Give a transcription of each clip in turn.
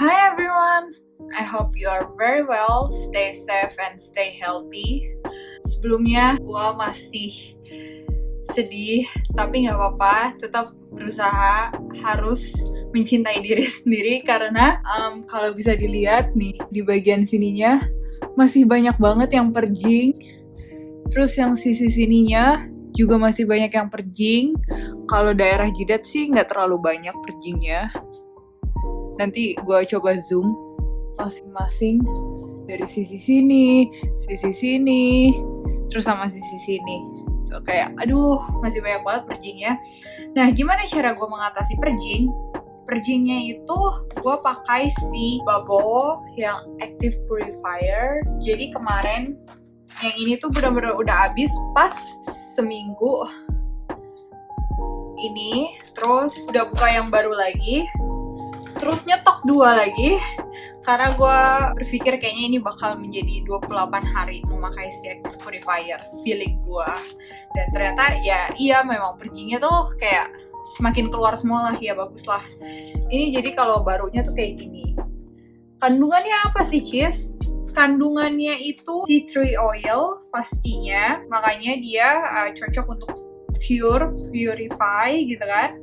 Hi everyone, I hope you are very well, stay safe and stay healthy. Sebelumnya gue masih sedih, tapi gak apa-apa, tetap berusaha harus mencintai diri sendiri. Karena kalau bisa dilihat nih, di bagian sininya masih banyak banget yang perjing. Terus yang sisi sininya juga masih banyak yang perjing. Kalau daerah jidat sih gak terlalu banyak perjingnya. Nanti gue coba zoom masing-masing dari sisi sini, terus sama sisi sini. So kayak, aduh, masih banyak banget perjingnya. Nah, gimana cara gue mengatasi perjing? Perjingnya itu gue pakai si Babo yang Active Purifier. Jadi kemarin yang ini tuh benar-benar udah habis pas seminggu ini. Terus udah buka yang baru lagi. Terus nyetok 2 lagi karena gue berpikir kayaknya ini bakal menjadi 28 hari memakai si Active Purifier, feeling gue. Dan ternyata ya iya, memang perjingnya tuh kayak semakin keluar semua lah, ya bagus lah. Ini jadi kalau barunya tuh kayak gini. Kandungannya apa sih, Cis? Kandungannya itu tea tree oil pastinya, makanya dia cocok untuk purify gitu kan.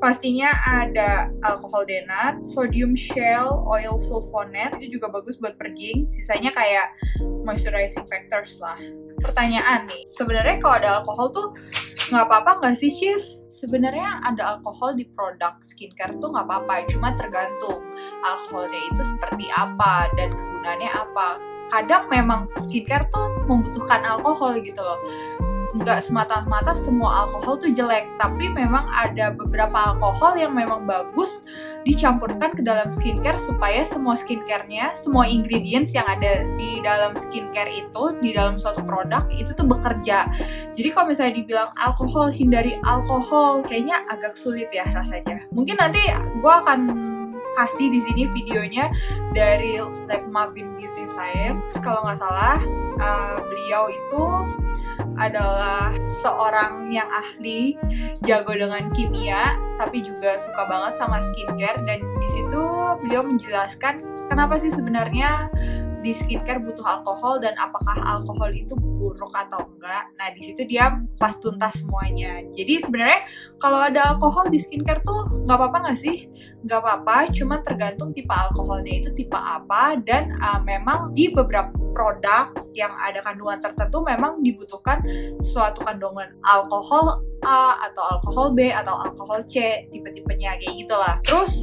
Pastinya ada alkohol denat, sodium shale, oil sulfonate, itu juga bagus buat perjing. Sisanya kayak moisturizing factors lah. Pertanyaan nih, sebenarnya kalau ada alkohol tuh nggak apa-apa nggak sih, Cis? Sebenarnya ada alkohol di produk skincare tuh nggak apa-apa, cuma tergantung alkoholnya itu seperti apa dan kegunaannya apa. Kadang memang skincare tuh membutuhkan alkohol gitu loh. Nggak semata-mata semua alkohol tuh jelek, tapi memang ada beberapa alkohol yang memang bagus dicampurkan ke dalam skincare supaya semua skincare-nya, semua ingredients yang ada di dalam skincare itu, di dalam suatu produk itu tuh bekerja. Jadi kalau misalnya dibilang alkohol, hindari alkohol, kayaknya agak sulit ya rasanya. Mungkin nanti gue akan kasih di sini videonya dari Lab Mavin Beauty Science. Kalau nggak salah, beliau itu adalah seorang yang ahli, jago dengan kimia, tapi juga suka banget sama skincare. Dan di situ beliau menjelaskan kenapa sih sebenarnya di skincare butuh alkohol dan apakah alkohol itu buruk atau enggak. Nah, di situ dia pas tuntas semuanya. Jadi sebenarnya kalau ada alkohol di skincare tuh nggak apa-apa nggak sih? Nggak apa-apa, cuma tergantung tipe alkoholnya itu tipe apa. Dan memang di beberapa produk yang ada kandungan tertentu memang dibutuhkan suatu kandungan alkohol A atau alkohol B atau alkohol C, tipe-tipenya kayak gitulah. Terus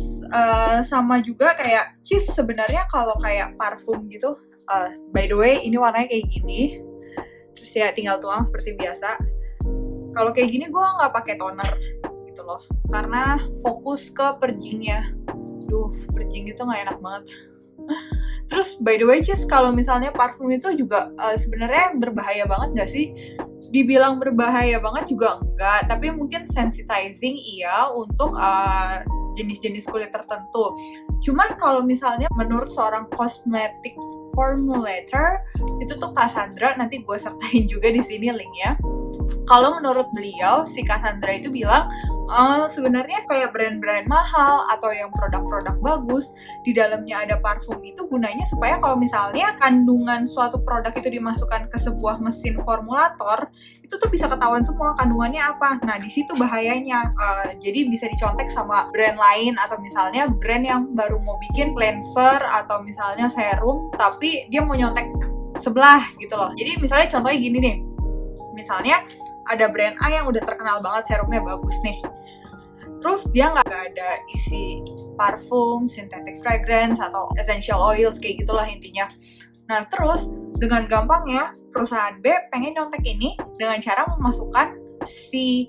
sama juga kayak Cis, sebenarnya kalau kayak parfum gitu, by the way ini warnanya kayak gini, terus ya tinggal tuang seperti biasa. Kalau kayak gini gue nggak pakai toner gitu loh, karena fokus ke perjingnya. Duh, perjing itu nggak enak banget. Terus by the way Cis, kalau misalnya parfum itu juga sebenarnya berbahaya banget nggak sih? Dibilang berbahaya banget juga enggak, tapi mungkin sensitizing iya untuk jenis-jenis kulit tertentu. Cuman kalau misalnya menurut seorang cosmetic formulator itu tuh Cassandra, nanti gue sertain juga di sini linknya. Kalau menurut beliau, si Cassandra itu bilang sebenarnya kayak brand-brand mahal atau yang produk-produk bagus, di dalamnya ada parfum itu gunanya supaya kalau misalnya kandungan suatu produk itu dimasukkan ke sebuah mesin formulator, itu tuh bisa ketahuan semua kandungannya apa. Nah, di situ bahayanya. Jadi bisa dicontek sama brand lain, atau misalnya brand yang baru mau bikin cleanser atau misalnya serum, tapi dia mau nyontek sebelah gitu loh. Jadi misalnya contohnya gini nih. Misalnya ada brand A yang udah terkenal banget, serumnya bagus nih. Terus dia nggak ada isi parfum, synthetic fragrance, atau essential oils kayak gitulah intinya. Nah, terus dengan gampangnya perusahaan B pengen nyontek ini dengan cara memasukkan si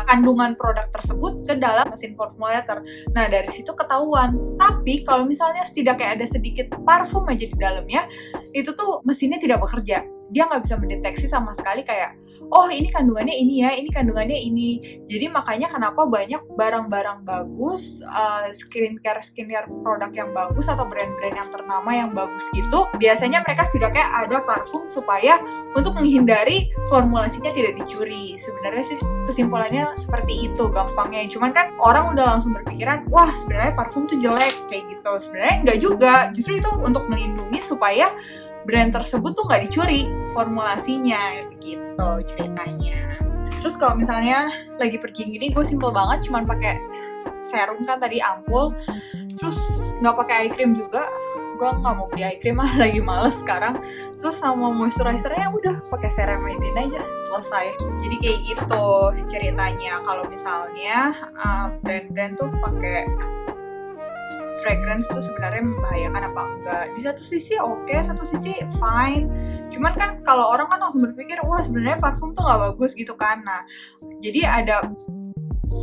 kandungan produk tersebut ke dalam mesin formulator. Nah, dari situ ketahuan. Tapi kalau misalnya setidaknya ada sedikit parfum aja di dalamnya, itu tuh mesinnya tidak bekerja. Dia nggak bisa mendeteksi sama sekali kayak, oh ini kandungannya ini ya, ini kandungannya ini. Jadi makanya kenapa banyak barang-barang bagus, skincare produk yang bagus atau brand-brand yang ternama yang bagus gitu, biasanya mereka setidaknya ada parfum supaya untuk menghindari formulasinya tidak dicuri. Sebenarnya sih kesimpulannya seperti itu gampangnya. Cuman kan orang udah langsung berpikiran, wah sebenarnya parfum tuh jelek kayak gitu. Sebenarnya enggak juga, justru itu untuk melindungi supaya brand tersebut tuh nggak dicuri formulasinya gitu ceritanya. Terus kalau misalnya lagi pergi gini, gue simple banget, cuman pakai serum kan tadi ampul, terus nggak pakai eye cream juga. Gue nggak mau beli eye cream, lagi males sekarang. Terus sama moisturizernya udah pakai ceramidin aja, selesai. Jadi kayak gitu ceritanya. Kalau misalnya brand-brand tuh pakai fragrance tuh sebenarnya membahayakan apa enggak? Di satu sisi oke, satu sisi fine. Cuman kan kalau orang kan langsung berpikir, wah sebenarnya parfum tuh nggak bagus gitu kan. Nah, jadi ada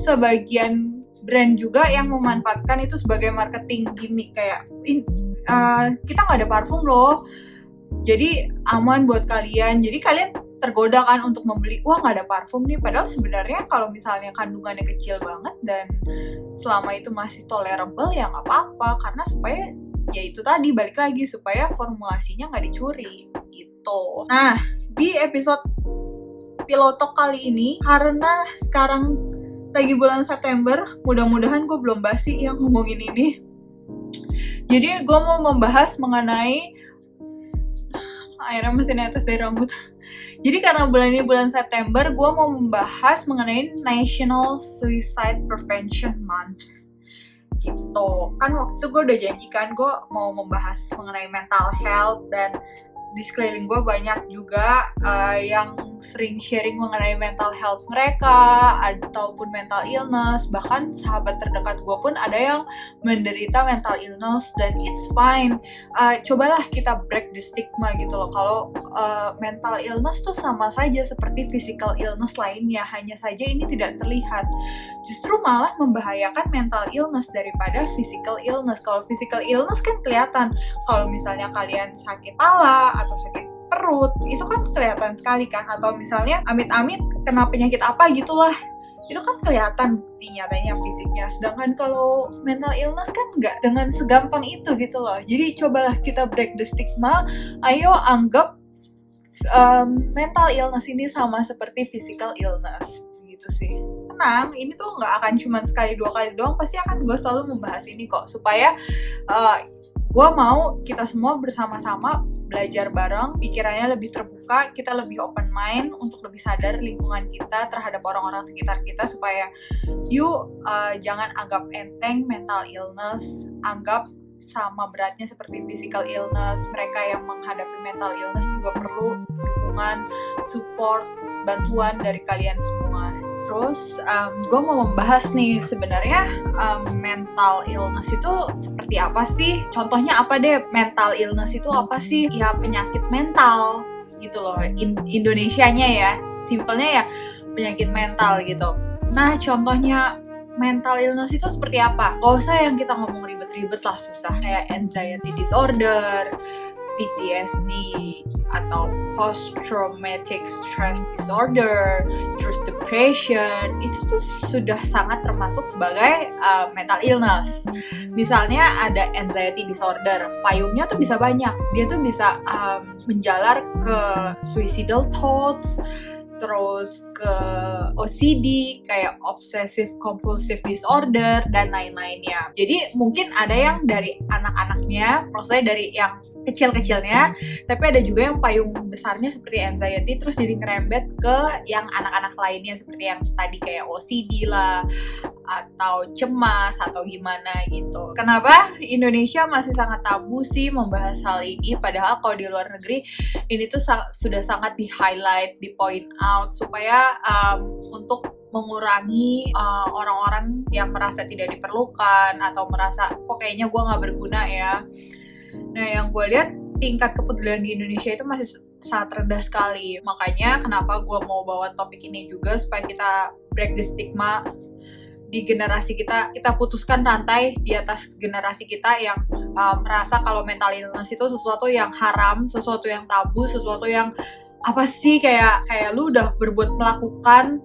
sebagian brand juga yang memanfaatkan itu sebagai marketing gimmick, kayak kita nggak ada parfum loh, jadi aman buat kalian. Jadi kalian tergoda kan untuk membeli, wah nggak ada parfum nih, padahal sebenarnya kalau misalnya kandungannya kecil banget dan selama itu masih tolerable ya nggak apa-apa, karena supaya ya itu tadi balik lagi supaya formulasinya nggak dicuri gitu. Nah, di episode Pilotok kali ini, karena sekarang lagi bulan September, mudah-mudahan gue belum basi yang ngomongin ini. Jadi gue mau membahas mengenai airnya masih netes dari rambut. Jadi karena bulan ini bulan September, gue mau membahas mengenai National Suicide Prevention Month gitu. Kan waktu itu gue udah janjikan gue mau membahas mengenai mental health, dan di sekeliling gue banyak juga yang sering sharing mengenai mental health mereka ataupun mental illness. Bahkan sahabat terdekat gue pun ada yang menderita mental illness dan it's fine. Cobalah kita break the stigma gitu loh, kalau mental illness tuh sama saja seperti physical illness lainnya, hanya saja ini tidak terlihat. Justru malah membahayakan mental illness daripada physical illness. Kalau physical illness kan kelihatan, kalau misalnya kalian sakit kepala atau sakit perut, itu kan kelihatan sekali kan, atau misalnya amit-amit kena penyakit apa gitulah, itu kan kelihatan bukti nyatanya fisiknya. Sedangkan kalau mental illness kan nggak dengan segampang itu gitu loh. Jadi cobalah kita break the stigma, ayo anggap mental illness ini sama seperti physical illness gitu sih. Tenang, ini tuh nggak akan cuma sekali dua kali doang, pasti akan gue selalu membahas ini kok, supaya gue mau kita semua bersama-sama belajar bareng, pikirannya lebih terbuka, kita lebih open mind untuk lebih sadar lingkungan kita terhadap orang-orang sekitar kita, supaya jangan anggap enteng mental illness, anggap sama beratnya seperti physical illness. Mereka yang menghadapi mental illness juga perlu dukungan, support, bantuan dari kalian semua. Terus gue mau membahas nih sebenarnya mental illness itu seperti apa sih? Contohnya apa deh? Mental illness itu apa sih? Ya penyakit mental gitu loh. Indonesianya ya, simpelnya ya penyakit mental gitu. Nah contohnya mental illness itu seperti apa? Gak usah yang kita ngomong ribet-ribet lah, susah. Kayak anxiety disorder, PTSD, atau post-traumatic stress disorder, terus depression, itu tuh sudah sangat termasuk sebagai mental illness. Misalnya ada anxiety disorder, payungnya tuh bisa banyak. Dia tuh bisa menjalar ke suicidal thoughts, terus ke OCD, kayak obsessive compulsive disorder, dan lain-lainnya. Jadi mungkin ada yang dari anak-anaknya, maksudnya dari yang kecil-kecilnya, tapi ada juga yang payung besarnya seperti anxiety terus jadi ngerembet ke yang anak-anak lainnya seperti yang tadi kayak OCD lah, atau cemas, atau gimana gitu. Kenapa Indonesia masih sangat tabu sih membahas hal ini, padahal kalau di luar negeri ini tuh sudah sangat di-highlight, di-point out, supaya untuk mengurangi orang-orang yang merasa tidak diperlukan atau merasa kok kayaknya gue gak berguna ya. Nah yang gue lihat tingkat kepedulian di Indonesia itu masih sangat rendah sekali. Makanya kenapa gue mau bawa topik ini juga, supaya kita break the stigma di generasi kita putuskan rantai di atas generasi kita yang merasa kalau mental illness itu sesuatu yang haram, sesuatu yang tabu, sesuatu yang apa sih, kayak lu udah melakukan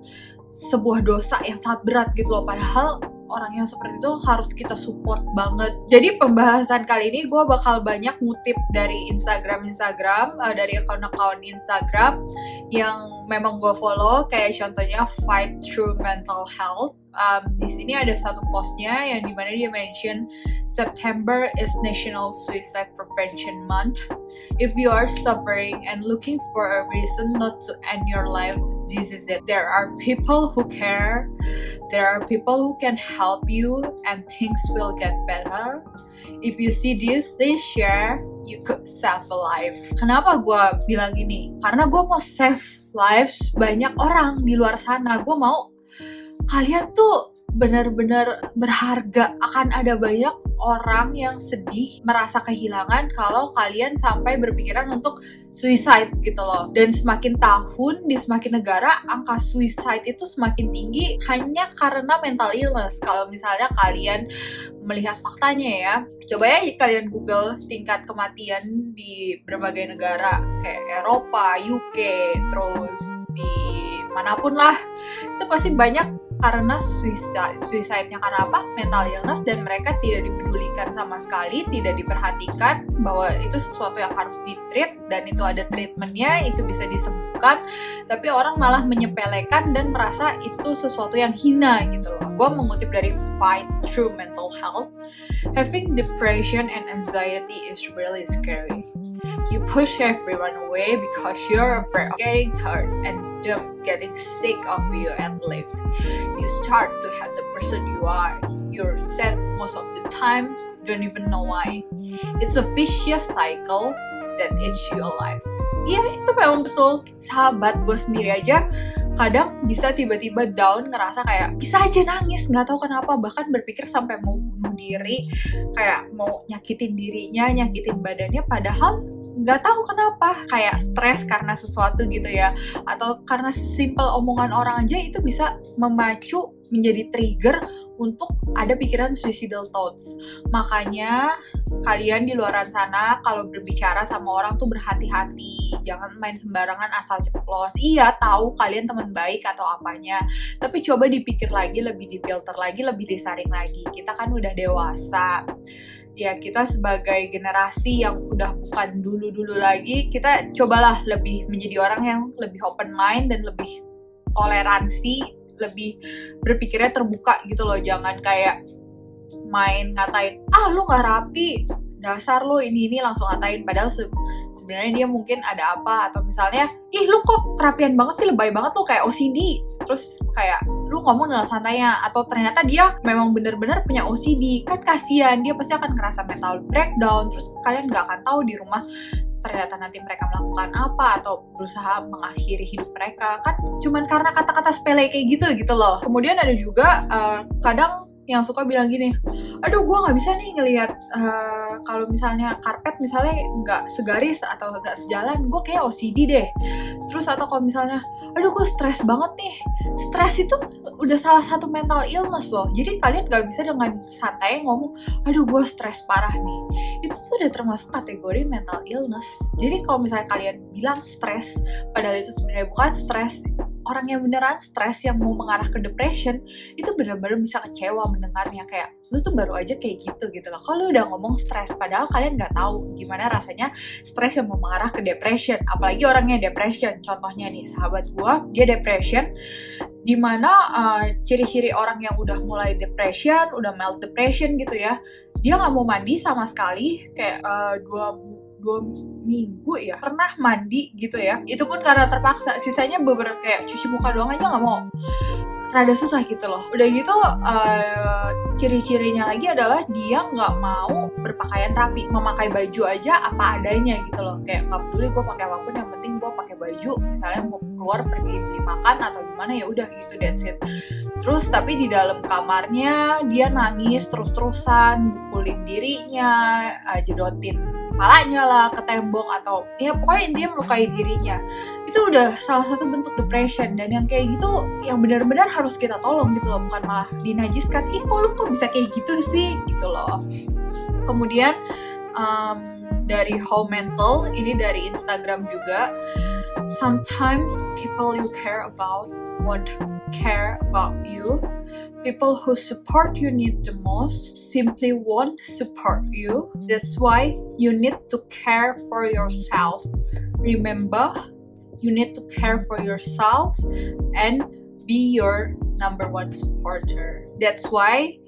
sebuah dosa yang sangat berat gitu loh, padahal orang yang seperti itu harus kita support banget. Jadi pembahasan kali ini gue bakal banyak ngutip dari Instagram, dari akun-akun Instagram yang memang gue follow, kayak contohnya Fight Through Mental Health. Di sini ada satu postnya yang dimana dia mention September is National Suicide Prevention Month. If you are suffering and looking for a reason not to end your life, this is it. There are people who care. There are people who can help you and things will get better. If you see this, please share. You could save a life. Kenapa gue bilang ini? Karena gue mau save lives banyak orang di luar sana. Gue mau kalian tuh benar-benar berharga. Akan ada banyak orang yang sedih, merasa kehilangan kalau kalian sampai berpikiran untuk suicide gitu loh. Dan semakin tahun di semakin negara, angka suicide itu semakin tinggi hanya karena mental illness. Kalau misalnya kalian melihat faktanya ya, coba ya kalian Google tingkat kematian di berbagai negara kayak Eropa, UK, terus di manapun lah, itu pasti banyak karena suicide-nya. Karena apa? Mental illness, dan mereka tidak dipedulikan sama sekali, tidak diperhatikan bahwa itu sesuatu yang harus di-treat dan itu ada treatmentnya, itu bisa disembuhkan, tapi orang malah menyepelekan dan merasa itu sesuatu yang hina gitu loh. Gue mengutip dari Fight Through Mental Health. Having depression and anxiety is really scary. You push everyone away because you're afraid of getting hurt and them getting sick of you and leave. You start to hate the person you are. You're sad most of the time, don't even know why. It's a vicious cycle that eats you alive. Iya, itu memang betul. Sahabat gue sendiri aja kadang bisa tiba-tiba down, ngerasa kayak bisa aja nangis, nggak tahu kenapa, bahkan berpikir sampai mau bunuh diri, kayak mau nyakitin dirinya, nyakitin badannya, padahal nggak tahu kenapa, kayak stres karena sesuatu gitu ya, atau karena simple omongan orang aja itu bisa memacu menjadi trigger untuk ada pikiran suicidal thoughts. Makanya kalian di luar sana kalau berbicara sama orang tuh berhati-hati, jangan main sembarangan asal ceplos. Iya, tahu kalian teman baik atau apanya, tapi coba dipikir lagi, lebih difilter lagi, lebih disaring lagi. Kita kan udah dewasa. Ya, kita sebagai generasi yang udah bukan dulu-dulu lagi, kita cobalah lebih menjadi orang yang lebih open mind dan lebih toleransi, lebih berpikirnya terbuka gitu loh. Jangan kayak main ngatain, lu gak rapi, dasar lo ini langsung ngatain, padahal sebenarnya dia mungkin ada apa, atau misalnya, lu kok kerapian banget sih, lebay banget lo, kayak OCD, terus kayak lu ngomong dengan santainya, atau ternyata dia memang benar-benar punya OCD, kan kasihan, dia pasti akan ngerasa mental breakdown, terus kalian gak akan tahu di rumah ternyata nanti mereka melakukan apa atau berusaha mengakhiri hidup mereka, kan cuman karena kata-kata sepele kayak gitu loh. Kemudian ada juga kadang yang suka bilang gini, aduh gue nggak bisa nih ngelihat kalau misalnya karpet misalnya nggak segaris atau nggak sejalan, gue kayak OCD deh. Terus atau kalau misalnya, aduh gue stres banget nih. Stres itu udah salah satu mental illness loh. Jadi kalian nggak bisa dengan santai ngomong, aduh gue stres parah nih. Itu sudah termasuk kategori mental illness. Jadi kalau misalnya kalian bilang stres, padahal itu sebenarnya bukan stres, orang yang beneran stres yang mau mengarah ke depression itu benar-benar bisa kecewa mendengarnya, kayak lu tuh baru aja kayak gitu loh. Kalau udah ngomong stres, padahal kalian nggak tahu gimana rasanya stres yang mau mengarah ke depression, apalagi orangnya depression. Contohnya nih, sahabat gua, dia depression, dimana ciri-ciri orang yang udah mulai depression, udah mild depression gitu ya, dia nggak mau mandi sama sekali, kayak 2 minggu ya pernah mandi gitu ya, itu pun karena terpaksa, sisanya beberapa kayak cuci muka doang aja nggak mau, rada susah gitu loh. Udah gitu ciri-cirinya lagi adalah dia nggak mau berpakaian rapi, memakai baju aja apa adanya gitu loh, kayak nggak peduli gue pakai apapun, yang penting gue pakai baju, misalnya mau keluar pergi beli makan atau gimana ya udah gitu, that's it. Terus tapi di dalam kamarnya dia nangis terus-terusan, mukulin dirinya, jedotin kepalanya lah ke tembok, atau ya pokoknya dia melukai dirinya. Itu udah salah satu bentuk depression, dan yang kayak gitu yang benar-benar harus kita tolong gitu loh, bukan malah dinajiskan, kok bisa kayak gitu sih gitu loh. Kemudian dari How Mental, ini dari Instagram juga, sometimes people you care about won't care about you. People who support you need the most simply won't support you. That's why you need to care for yourself. Remember, you need to care for yourself and be your number one supporter. That's why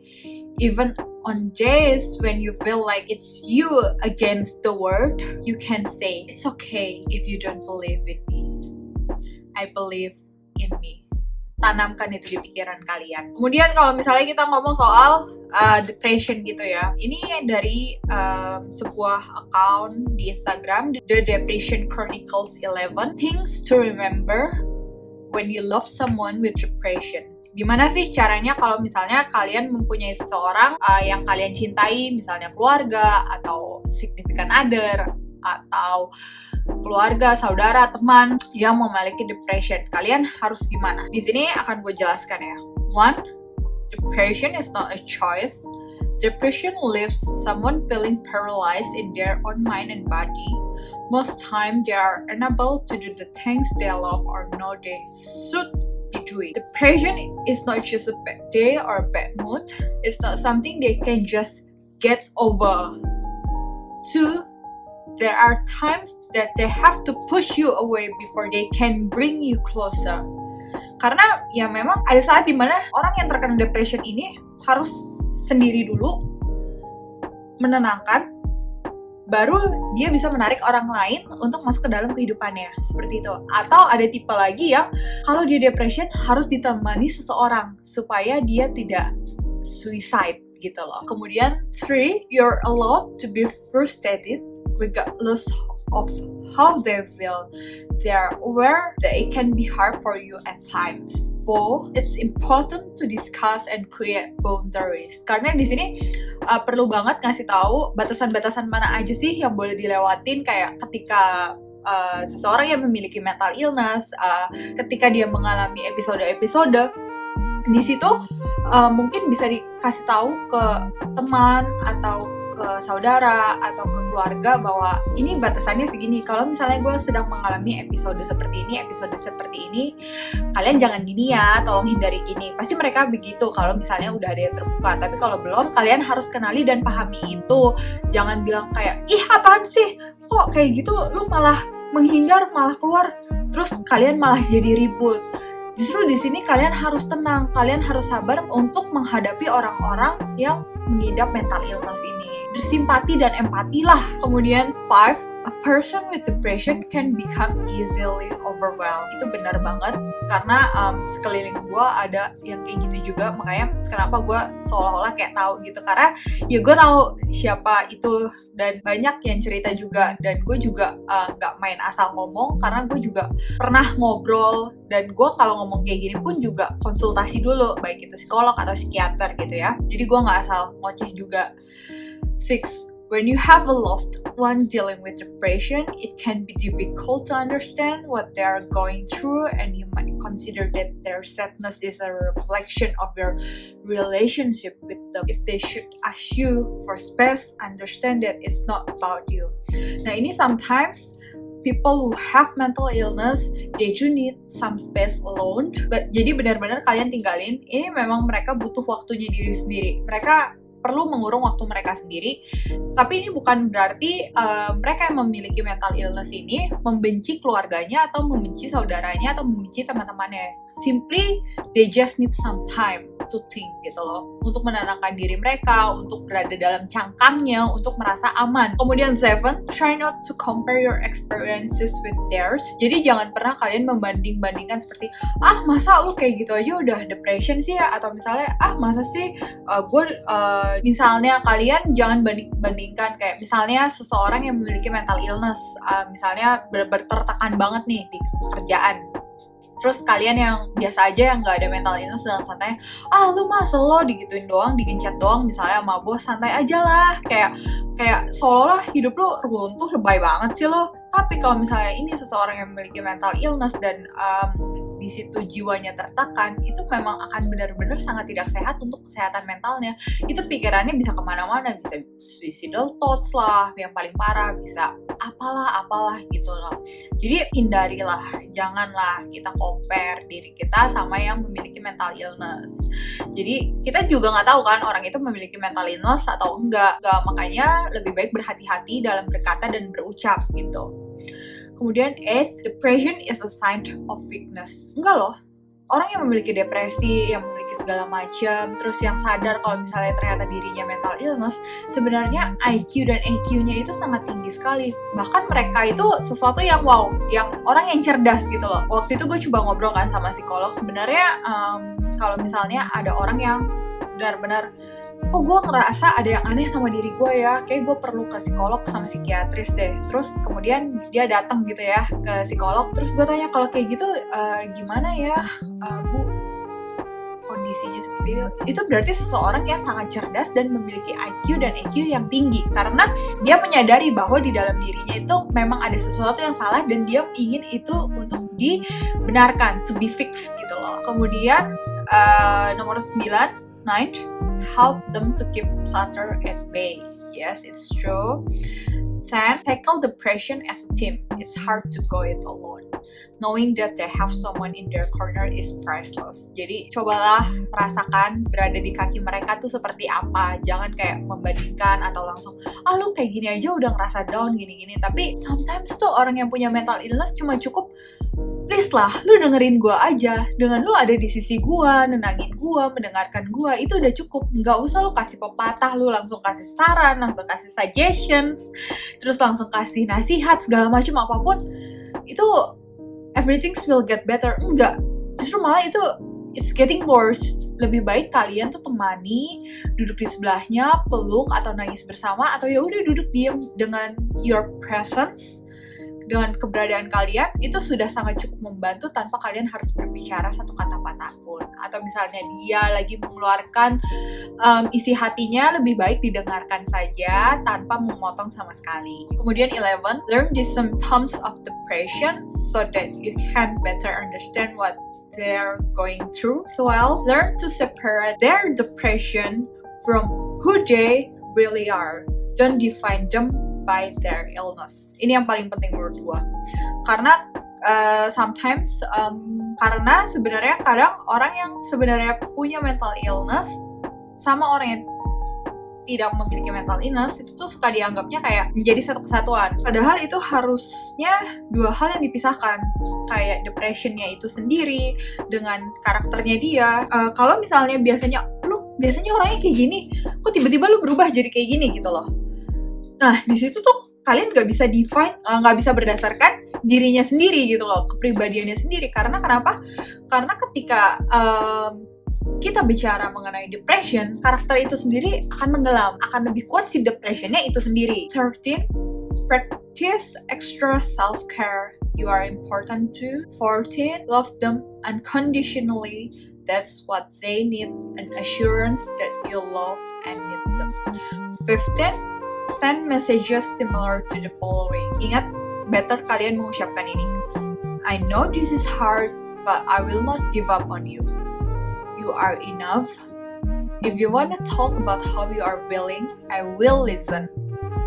even on days when you feel like it's you against the world, you can say, it's okay if you don't believe in me. I believe in me. Tanamkan itu di pikiran kalian. Kemudian kalau misalnya kita ngomong soal depression gitu ya, ini dari sebuah account di Instagram, The Depression Chronicles 11 Things to Remember When You Love Someone with Depression. Gimana sih caranya kalau misalnya kalian mempunyai seseorang yang kalian cintai, misalnya keluarga atau significant other atau keluarga, saudara, teman yang memiliki depression, kalian harus gimana? Di sini akan gue jelaskan ya. 1. Depression is not a choice. Depression leaves someone feeling paralyzed in their own mind and body. Most time they are unable to do the things they love or know they should be doing. Depression is not just a bad day or a bad mood. It's not something they can just get over. 2. There are times that they have to push you away before they can bring you closer. Karena ya memang ada saat dimana orang yang terkena depression ini harus sendiri dulu, menenangkan, baru dia bisa menarik orang lain untuk masuk ke dalam kehidupannya, seperti itu. Atau ada tipe lagi yang kalau dia depression harus ditemani seseorang supaya dia tidak suicide gitu loh. Kemudian 3, you're allowed to be frustrated regardless of how they feel. They are aware that it can be hard for you at times. 4, it's important to discuss and create boundaries. Karena di sini perlu banget ngasih tahu batasan-batasan mana aja sih yang boleh dilewatin, kayak ketika seseorang yang memiliki mental illness, ketika dia mengalami episode-episode, di situ mungkin bisa dikasih tahu ke teman atau ke saudara atau ke keluarga bahwa ini batasannya segini. Kalau misalnya gue sedang mengalami episode seperti ini, kalian jangan gini ya, tolong hindari gini. Pasti mereka begitu kalau misalnya udah ada yang terbuka. Tapi kalau belum, kalian harus kenali dan pahami itu. Jangan bilang kayak, ih apaan sih, kok kayak gitu lu malah menghindar, malah keluar, terus kalian malah jadi ribut. Justru di sini kalian harus tenang, kalian harus sabar untuk menghadapi orang-orang yang mengidap mental illness ini. Bersimpati dan empatilah. Kemudian 5, a person with depression can become easily overwhelmed. Itu benar banget, karena sekeliling gue ada yang kayak gitu juga. Makanya kenapa gue seolah-olah kayak tahu gitu, karena ya gue tahu siapa itu dan banyak yang cerita juga. Dan gue juga gak main asal ngomong, karena gue juga pernah ngobrol. Dan gue kalau ngomong kayak gini pun juga konsultasi dulu, baik itu psikolog atau psikiater gitu ya. Jadi gue gak asal ngoceh juga. 6, when you have a loved one dealing with depression, it can be difficult to understand what they are going through, and you might consider that their sadness is a reflection of your relationship with them. If they should ask you for space, understand that it's not about you. Nah, ini sometimes people who have mental illness, they do need some space alone. Jadi benar-benar kalian tinggalin, ini memang mereka butuh waktunya diri sendiri. Mereka perlu mengurung waktu mereka sendiri. Tapi ini bukan berarti mereka yang memiliki mental illness ini membenci keluarganya atau membenci saudaranya atau membenci teman-temannya. Simply, they just need some time to think gitu loh, untuk menenangkan diri mereka, untuk berada dalam cangkangnya, untuk merasa aman. Kemudian 7, try not to compare your experiences with theirs. Jadi jangan pernah kalian membanding-bandingkan seperti, masa lu kayak gitu aja udah depression sih ya, atau misalnya masa sih misalnya kalian jangan bandingkan kayak misalnya seseorang yang memiliki mental illness, misalnya tertekan banget nih di pekerjaan. Terus kalian yang biasa aja yang gak ada mental illness dengan santai, lu mah selo digituin doang, digencet doang misalnya sama bos, santai aja lah, kayak seolah-olah hidup lu runtuh, lebay banget sih lo. Tapi kalau misalnya ini seseorang yang memiliki mental illness dan di situ jiwanya tertekan, itu memang akan benar-benar sangat tidak sehat untuk kesehatan mentalnya. Itu pikirannya bisa kemana-mana, bisa suicidal thoughts lah, yang paling parah bisa apalah gitu loh. Jadi hindarilah, janganlah kita compare diri kita sama yang memiliki mental illness. Jadi kita juga nggak tahu kan orang itu memiliki mental illness atau enggak. Makanya lebih baik berhati-hati dalam berkata dan berucap gitu. Kemudian 8, depression is a sign of weakness. Enggak loh. Orang yang memiliki depresi, yang memiliki segala macam, terus yang sadar kalau misalnya ternyata dirinya mental illness, sebenarnya IQ dan EQ-nya itu sangat tinggi sekali. Bahkan mereka itu sesuatu yang wow, yang orang yang cerdas gitu loh. Waktu itu gue coba ngobrol kan sama psikolog, sebenarnya kalau misalnya ada orang yang benar-benar kok gue ngerasa ada yang aneh sama diri gue ya, kayak gue perlu ke psikolog sama psikiatris deh. Terus kemudian dia datang gitu ya ke psikolog, terus gue tanya kalau kayak gitu gimana ya Bu kondisinya seperti itu berarti seseorang yang sangat cerdas dan memiliki IQ dan EQ yang tinggi, karena dia menyadari bahwa di dalam dirinya itu memang ada sesuatu yang salah dan dia ingin itu untuk dibenarkan, to be fixed gitu loh. Kemudian nomor 9, help them to keep clutter at bay. Yes, it's true. 10, tackle depression as a team. It's hard to go it alone. Knowing that they have someone in their corner is priceless. Jadi cobalah merasakan berada di kaki mereka tuh seperti apa. Jangan kayak membandingkan atau langsung, lu kayak gini aja udah ngerasa down gini-gini. Tapi sometimes tuh orang yang punya mental illness cuma cukup, please lah, lu dengerin gue aja. Dengan lu ada di sisi gue, nenangin gue, mendengarkan gue, itu udah cukup. Nggak usah lu kasih pepatah, lu langsung kasih saran, langsung kasih suggestions, terus langsung kasih nasihat, segala macam apapun. Itu everything will get better. Enggak, justru malah itu it's getting worse. Lebih baik kalian tuh temani, duduk di sebelahnya, peluk atau nangis bersama, atau ya udah duduk diam. Dengan your presence, dengan keberadaan kalian itu sudah sangat cukup membantu tanpa kalian harus berbicara satu kata patah pun. Atau misalnya dia lagi mengeluarkan isi hatinya, lebih baik didengarkan saja tanpa memotong sama sekali. Kemudian 11, learn the symptoms of depression so that you can better understand what they're going through. 12, learn to separate their depression from who they really are. Don't define them by their illness. Ini yang paling penting menurut gue. Karena sometimes karena sebenarnya kadang orang yang sebenarnya punya mental illness sama orang yang tidak memiliki mental illness itu tuh suka dianggapnya kayak menjadi satu kesatuan. Padahal itu harusnya dua hal yang dipisahkan. Kayak depressionnya itu sendiri dengan karakternya dia. Kalau misalnya biasanya orangnya kayak gini, kok tiba-tiba lu berubah jadi kayak gini gitu loh. Nah, di situ tuh kalian nggak bisa define, nggak bisa berdasarkan dirinya sendiri gitu loh, kepribadiannya sendiri. Karena kenapa? Karena ketika kita bicara mengenai depression, karakter itu sendiri akan tenggelam, akan lebih kuat si depressionnya itu sendiri. 13, practice extra self-care. You are important too. 14, love them unconditionally. That's what they need, an assurance that you love and need them. 15, send messages similar to the following. Ingat, better kalian mengucapkan ini. I know this is hard, but I will not give up on you. You are enough. If you want to talk about how you are feeling, I will listen.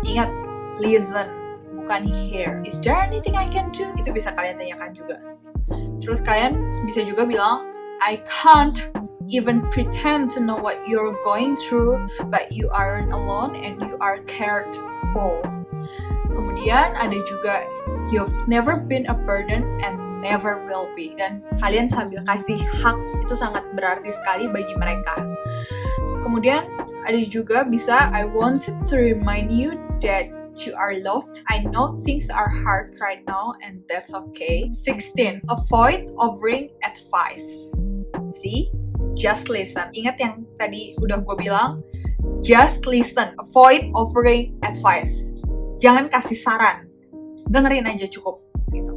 Ingat, listen, bukan hear. Is there anything I can do? Itu bisa kalian tanyakan juga. Terus kalian bisa juga bilang, I can't even pretend to know what you're going through, but you aren't alone and you are cared for. Kemudian ada juga, you've never been a burden and never will be. Dan kalian sambil kasih hak, itu sangat berarti sekali bagi mereka. Kemudian ada juga bisa, I wanted to remind you that you are loved. I know things are hard right now and that's okay. 16, avoid offering advice. See? Just listen. Ingat yang tadi udah gue bilang, just listen. Avoid offering advice. Jangan kasih saran. Dengerin aja cukup. Gitu.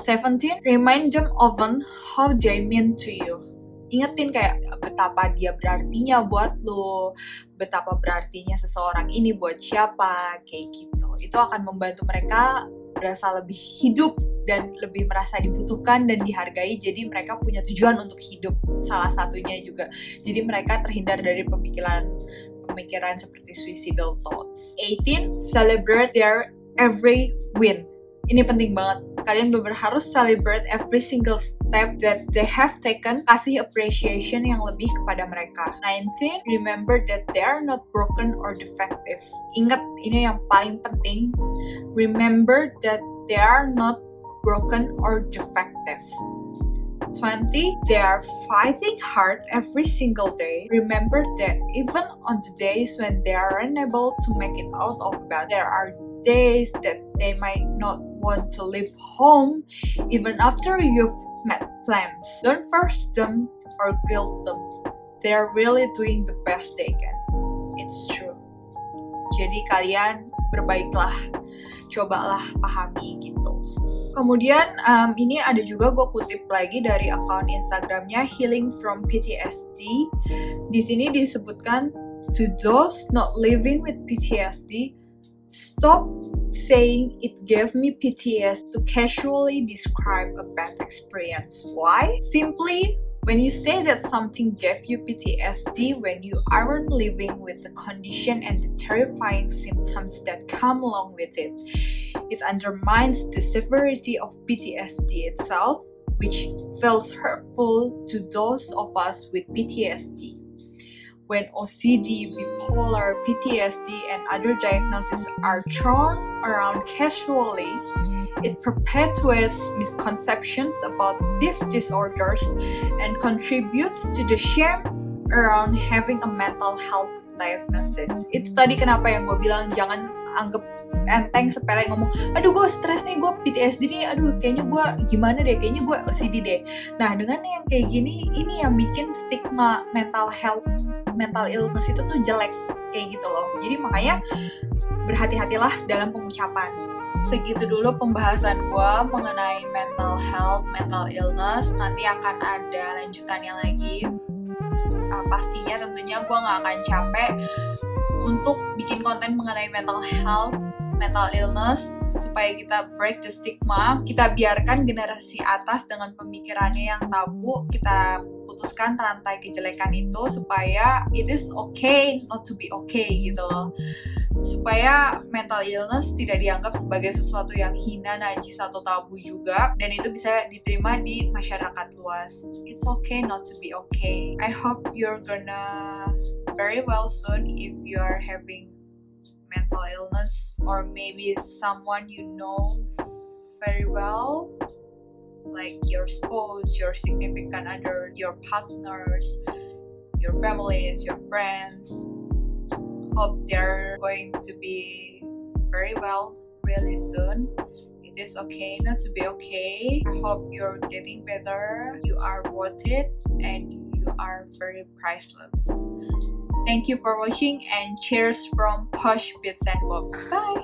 17, remind them often how they mean to you. Ingetin kayak betapa dia berartinya buat lo, betapa berartinya seseorang ini buat siapa, kayak gitu. Itu akan membantu mereka berasa lebih hidup dan lebih merasa dibutuhkan dan dihargai, jadi mereka punya tujuan untuk hidup, salah satunya juga. Jadi mereka terhindar dari pemikiran seperti suicidal thoughts. 18, celebrate their every win. Ini penting banget. Kalian benar-benar harus celebrate every single step that they have taken. Kasih appreciation yang lebih kepada mereka. 19. Remember that they are not broken or defective. Ingat, ini yang paling penting. Remember that they are not broken or defective. 20. They are fighting hard every single day. Remember that even on the days when they are unable to make it out of bed, there are days that they might not want to leave home even after you've made plans. Don't force them or guilt them. They're really doing the best they can. It's true. Jadi kalian berbaiklah, cobalah pahami gitu. Kemudian ini ada juga gue kutip lagi dari akun Instagramnya Healing from PTSD. Di sini disebutkan, to those not living with PTSD, stop saying it gave me PTSD to casually describe a bad experience. Why? Simply, when you say that something gave you PTSD when you aren't living with the condition and the terrifying symptoms that come along with it, it undermines the severity of PTSD itself, which feels hurtful to those of us with PTSD. When OCD, bipolar, PTSD, and other diagnoses are thrown around casually, it perpetuates misconceptions about these disorders and contributes to the shame around having a mental health diagnosis. Itu tadi kenapa yang gue bilang jangan anggap enteng sepele ngomong, aduh gue stres nih, gue PTSD nih, aduh kayaknya gue gimana deh, kayaknya gue OCD deh. Nah dengan yang kayak gini, ini yang bikin stigma mental illness itu tuh jelek kayak gitu loh. Jadi makanya berhati-hatilah dalam pengucapan. Segitu dulu pembahasan gue mengenai mental health, mental illness. Nanti akan ada lanjutannya lagi. Pastinya tentunya gue gak akan capek untuk bikin konten mengenai mental health, mental illness, supaya kita break the stigma. Kita biarkan generasi atas dengan pemikirannya yang tabu, kita putuskan rantai kejelekan itu supaya it is okay not to be okay gitu loh. Supaya mental illness tidak dianggap sebagai sesuatu yang hina, najis, atau tabu juga, dan itu bisa diterima di masyarakat luas. It's okay not to be okay. I hope you're gonna very well soon if you are having mental illness, or maybe someone you know very well, like your spouse, your significant other, your partners, your families, your friends. Hope they're going to be very well really soon. It is okay not to be okay. I hope you're getting better. You are worth it and you are very priceless. Thank you for watching and cheers from Posh Bits and Bobs. Bye!